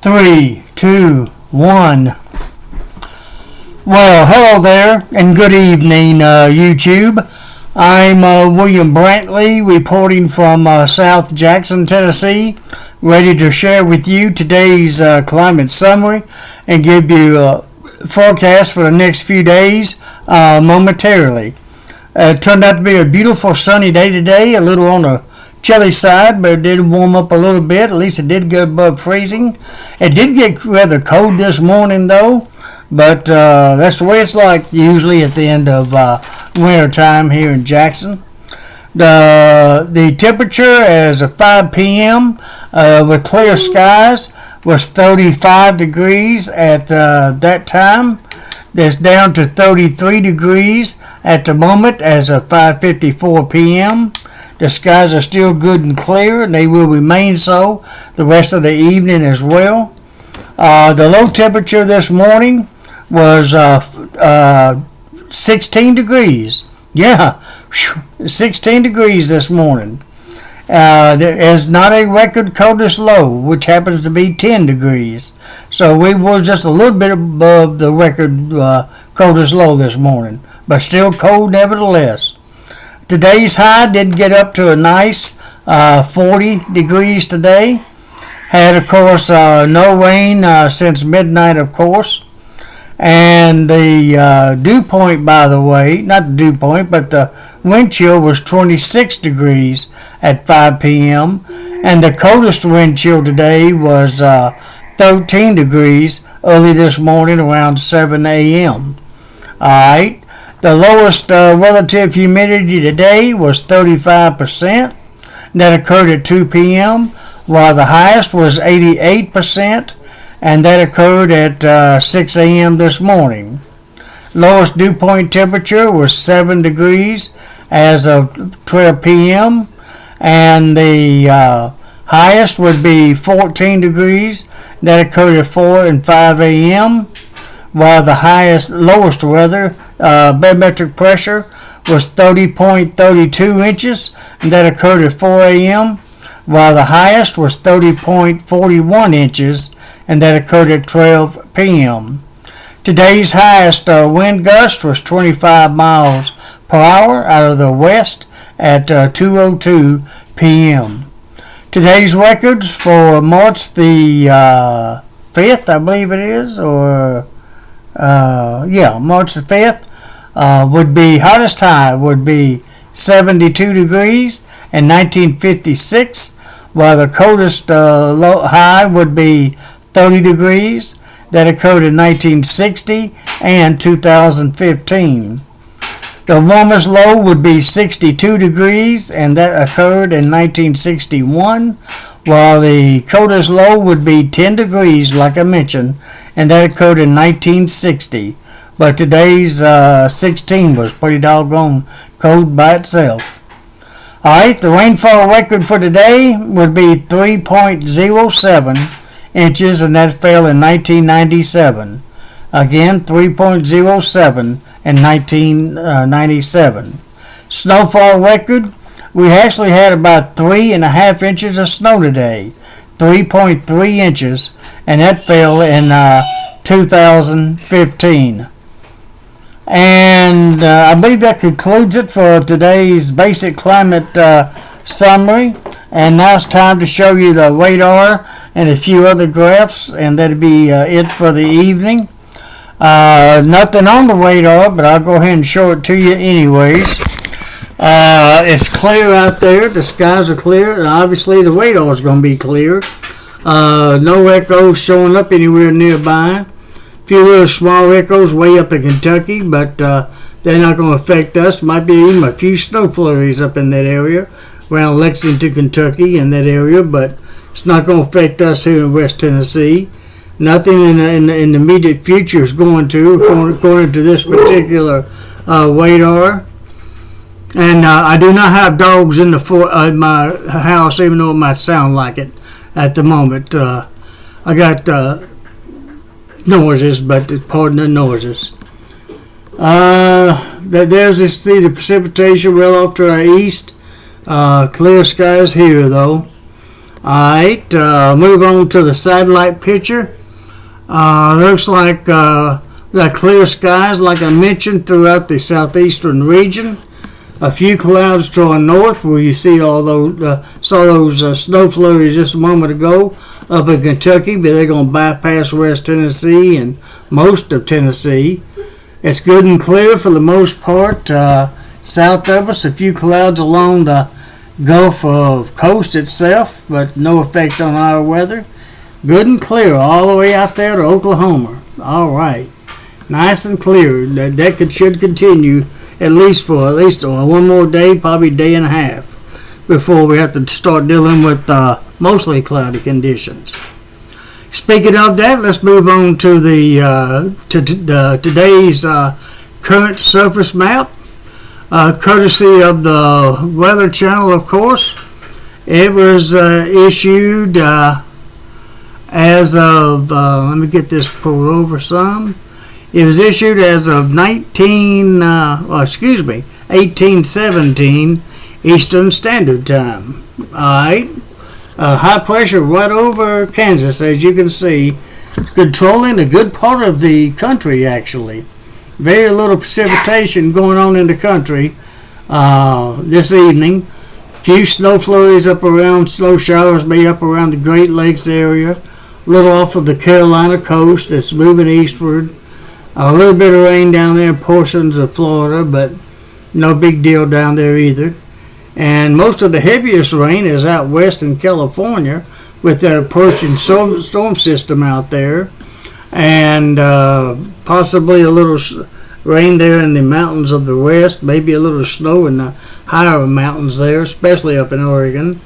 Three, two, one. Well, hello there, and good evening, YouTube. I'm William Brantley, reporting from South Jackson, Tennessee, ready to share with you today's climate summary and give you a forecast for the next few days momentarily. It turned out to be a beautiful sunny day today, a little on the chilly side, but it did warm up a little bit. At least it did get above freezing. It did get rather cold this morning, though, but that's the way it's like usually at the end of winter time here in Jackson. The temperature as of 5 p.m. With clear skies was 35 degrees at that time. That's down to 33 degrees at the moment as of 5:54 p.m. The skies are still good and clear, and they will remain so the rest of the evening as well. The low temperature this morning was 16 degrees. Yeah, 16 degrees this morning. There is not a record coldest low, which happens to be 10 degrees. So we were just a little bit above the record coldest low this morning, but still cold nevertheless. Today's high did get up to a nice 40 degrees today. Had, of course, no rain since midnight, of course. And the dew point, by the way, not the dew point, but the wind chill was 26 degrees at 5 p.m. And the coldest wind chill today was 13 degrees early this morning around 7 a.m. All right. The lowest relative humidity today was 35%. That occurred at 2 p.m., while the highest was 88%, and that occurred at 6 a.m. this morning. Lowest dew point temperature was 7 degrees as of 12 p.m., and the highest would be 14 degrees. That occurred at 4 and 5 a.m., while the lowest barometric pressure was 30.32 inches, and that occurred at 4 a.m., while the highest was 30.41 inches, and that occurred at 12 p.m. Today's highest wind gust was 25 miles per hour out of the west at 2:02 p.m. Today's records for March the 5th, I believe it is, or March the 5th, would be hottest high would be 72 degrees in 1956, while the coldest low high would be 30 degrees. That occurred in 1960 and 2015. The warmest low would be 62 degrees, and that occurred in 1961, while the coldest low would be 10 degrees, like I mentioned, and that occurred in 1960. But today's 16 was pretty doggone cold by itself. Alright, the rainfall record for today would be 3.07 inches, and that fell in 1997. Again, 3.07 in 1997. Snowfall record, we actually had about 3.5 inches of snow today. 3.3 inches, and that fell in 2015. And I believe that concludes it for today's basic climate summary. And now it's time to show you the radar and a few other graphs, and that'll be it for the evening. Nothing on the radar, but I'll go ahead and show it to you anyways. It's clear out there. The skies are clear, and obviously the radar is going to be clear. No echoes showing up anywhere nearby. A few little small echoes way up in Kentucky, but they're not going to affect us. Might be even a few snow flurries up in that area, around Lexington, Kentucky, in that area, but it's not going to affect us here in West Tennessee. Nothing in the immediate future is going to, according to this particular radar. And I do not have dogs in my house, even though it might sound like it at the moment. I got noises, but pardon the noises. There's the precipitation well off to our east. Clear skies here, though. Alright, move on to the satellite picture. Looks like the clear skies, like I mentioned, throughout the southeastern region. A few clouds toward north, where you see all those saw those snow flurries just a moment ago up in Kentucky, but they're going to bypass West Tennessee and most of Tennessee. It's good and clear for the most part. South of us, a few clouds along the Gulf of Coast itself, but no effect on our weather. Good and clear all the way out there to Oklahoma. All right, nice and clear. That should continue at least one more day, probably a day and a half, before we have to start dealing with mostly cloudy conditions. Speaking of that, let's move on to today's current surface map, courtesy of the Weather Channel, of course. It was issued as of, let me get this pulled over some. It was issued as of 1817 Eastern Standard Time. All right. High pressure right over Kansas, as you can see, controlling a good part of the country, actually. Very little precipitation going on in the country this evening. Few snow flurries up around, snow showers may up around the Great Lakes area. A little off of the Carolina coast. It's moving eastward. A little bit of rain down there in portions of Florida, but no big deal down there either. And most of the heaviest rain is out west in California with that approaching storm system out there. And possibly a little rain there in the mountains of the west, maybe a little snow in the higher mountains there, especially up in Oregon.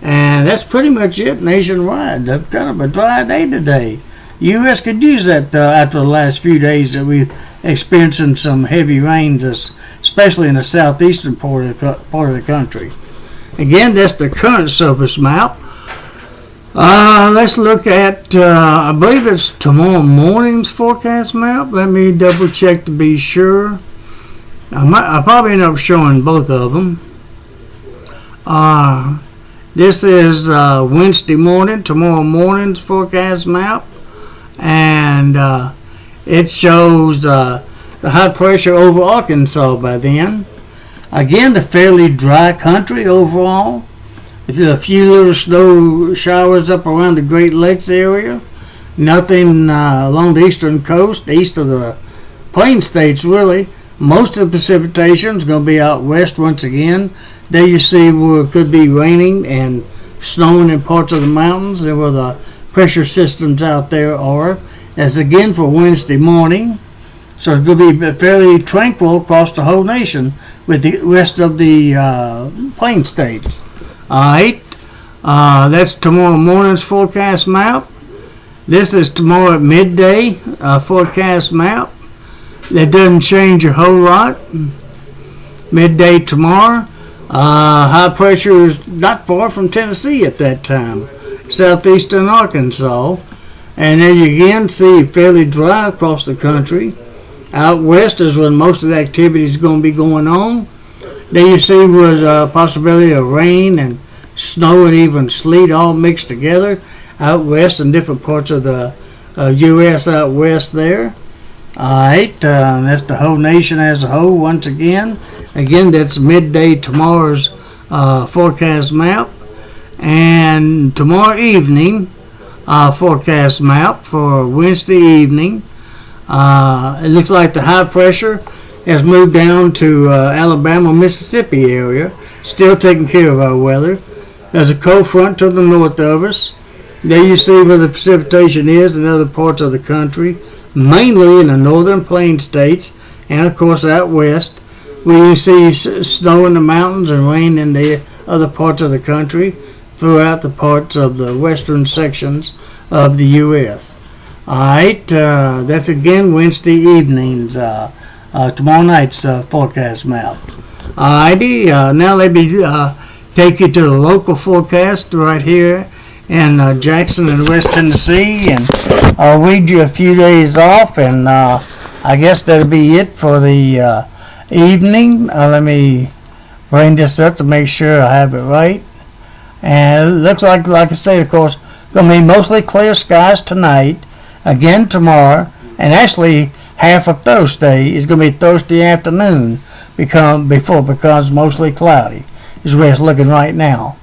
And that's pretty much it nationwide. Kind of a dry day today. U.S. could use that after the last few days that we've experiencing some heavy rains, especially in the southeastern part of the country. Again, that's the current surface map. Let's look at, I believe it's tomorrow morning's forecast map. Let me double check to be sure. I'll probably end up showing both of them. This is Wednesday morning, tomorrow morning's forecast map. And it shows the high pressure over Arkansas by then. Again, a fairly dry country overall. A few little snow showers up around the Great Lakes area. Nothing along the eastern coast, east of the Plain States, really. Most of the precipitation is going to be out west once again. There you see where it could be raining and snowing in parts of the mountains and where the pressure systems out there are. As again for Wednesday morning. So it's going to be fairly tranquil across the whole nation with the rest of the Plain States. Alright, that's tomorrow morning's forecast map. This is tomorrow at midday forecast map. That doesn't change a whole lot. Midday tomorrow. High pressure is not far from Tennessee at that time. Southeastern Arkansas. And as you again see, fairly dry across the country. Out west is when most of the activity is going to be going on. There you see was a possibility of rain and snow and even sleet all mixed together out west in different parts of the U.S. out west there. Alright, that's the whole nation as a whole once again. Again, that's midday tomorrow's forecast map. And tomorrow evening, forecast map for Wednesday evening. It looks like the high pressure has moved down to Alabama, Mississippi area, still taking care of our weather. There's a cold front to the north of us. There you see where the precipitation is in other parts of the country, mainly in the northern plain states, and of course out west, where you see snow in the mountains and rain in the other parts of the country throughout the parts of the western sections of the U.S. Alright, that's again Wednesday evening's, tomorrow night's forecast map. Alrighty, now let me take you to the local forecast right here in Jackson and West Tennessee, and I'll read you a few days off, and I guess that'll be it for the evening. Let me bring this up to make sure I have it right. And it looks like I said, of course, going to be mostly clear skies tonight, again tomorrow, and actually half of Thursday is going to be Thursday afternoon before it becomes mostly cloudy, is where it's looking right now.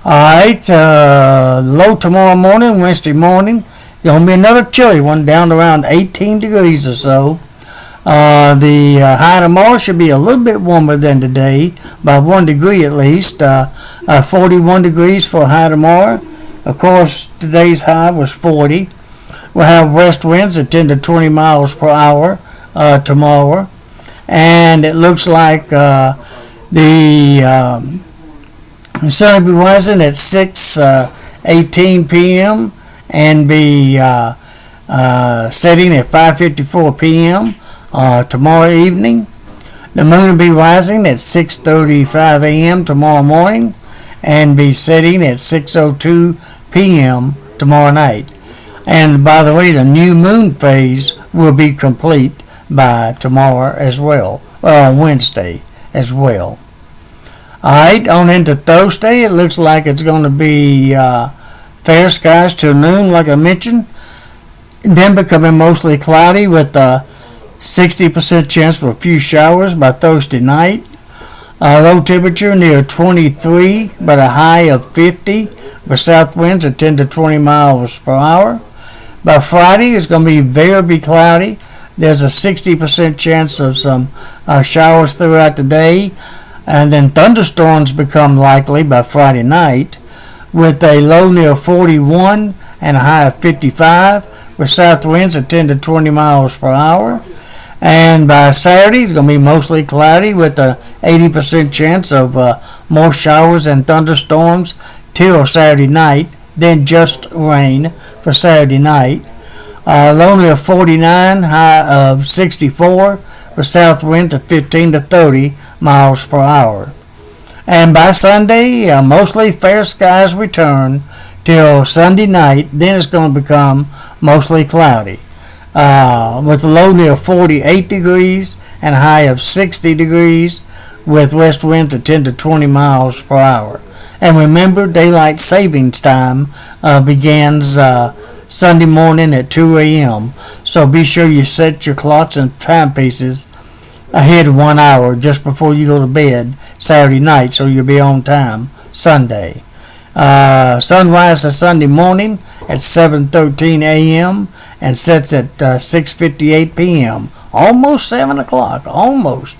Alright, low tomorrow morning, Wednesday morning, going to be another chilly one, down to around 18 degrees or so. The high tomorrow should be a little bit warmer than today, by 1 degree at least. 41 degrees for high tomorrow. Of course, today's high was 40. We'll have west winds at 10 to 20 miles per hour tomorrow. And it looks like the sun will be rising at 6:18 p.m. and be setting at 5:54 p.m. Tomorrow evening. The moon will be rising at 6:35 a.m. tomorrow morning and be setting at 6:02 p.m. tomorrow night. And by the way, the new moon phase will be complete by tomorrow as well, or Wednesday as well. Alright, on into Thursday, it looks like it's going to be fair skies till noon, like I mentioned, then becoming mostly cloudy with a 60% chance for a few showers by Thursday night. Low temperature near 23, but a high of 50, with south winds at 10 to 20 miles per hour. By Friday, it's going to be very cloudy. There's a 60% chance of some showers throughout the day. And then thunderstorms become likely by Friday night, with a low near 41 and a high of 55, with south winds at 10 to 20 miles per hour. And by Saturday, it's going to be mostly cloudy with a 80% chance of more showers and thunderstorms till Saturday night, then just rain for Saturday night. Low near 49, high of 64, with south winds at 15 to 30 miles per hour. And by Sunday, mostly fair skies return till Sunday night. Then it's going to become mostly cloudy, with a low near 48 degrees and a high of 60 degrees, with west winds at 10 to 20 miles per hour. And remember, daylight savings time begins Sunday morning at 2 a.m. So be sure you set your clocks and timepieces ahead 1 hour just before you go to bed Saturday night, so you'll be on time Sunday. Sunrise is Sunday morning at 7:13 a.m. and sets at 6:58 p.m. Almost 7 o'clock. Almost.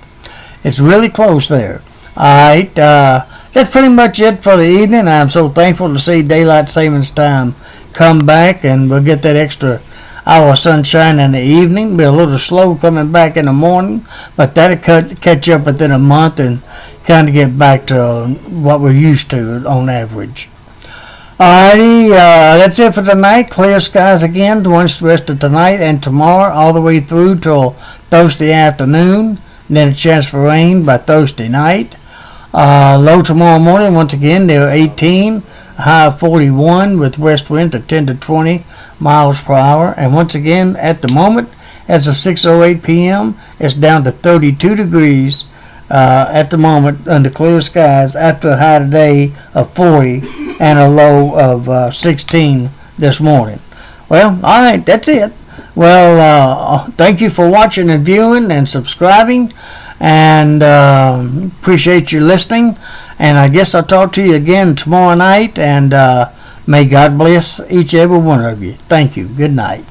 It's really close there. Alright, that's pretty much it for the evening. I'm so thankful to see daylight savings time come back, and we'll get that extra hour of sunshine in the evening. Be a little slow coming back in the morning, but that'll catch up within a month and kind of get back to what we're used to on average. Alrighty, that's it for tonight. Clear skies again the rest of tonight and tomorrow, all the way through till Thursday afternoon. Then a chance for rain by Thursday night. Low tomorrow morning, once again, near 18. High of 41 with west wind at 10 to 20 miles per hour. And once again, at the moment, as of 6:08 p.m., it's down to 32 degrees at the moment under clear skies, after a high today of 40 and a low of 16 this morning. Well, all right, that's it. Well, thank you for watching and viewing and subscribing, and appreciate you listening. And I guess I'll talk to you again tomorrow night, and may God bless each and every one of you. Thank you. Good night.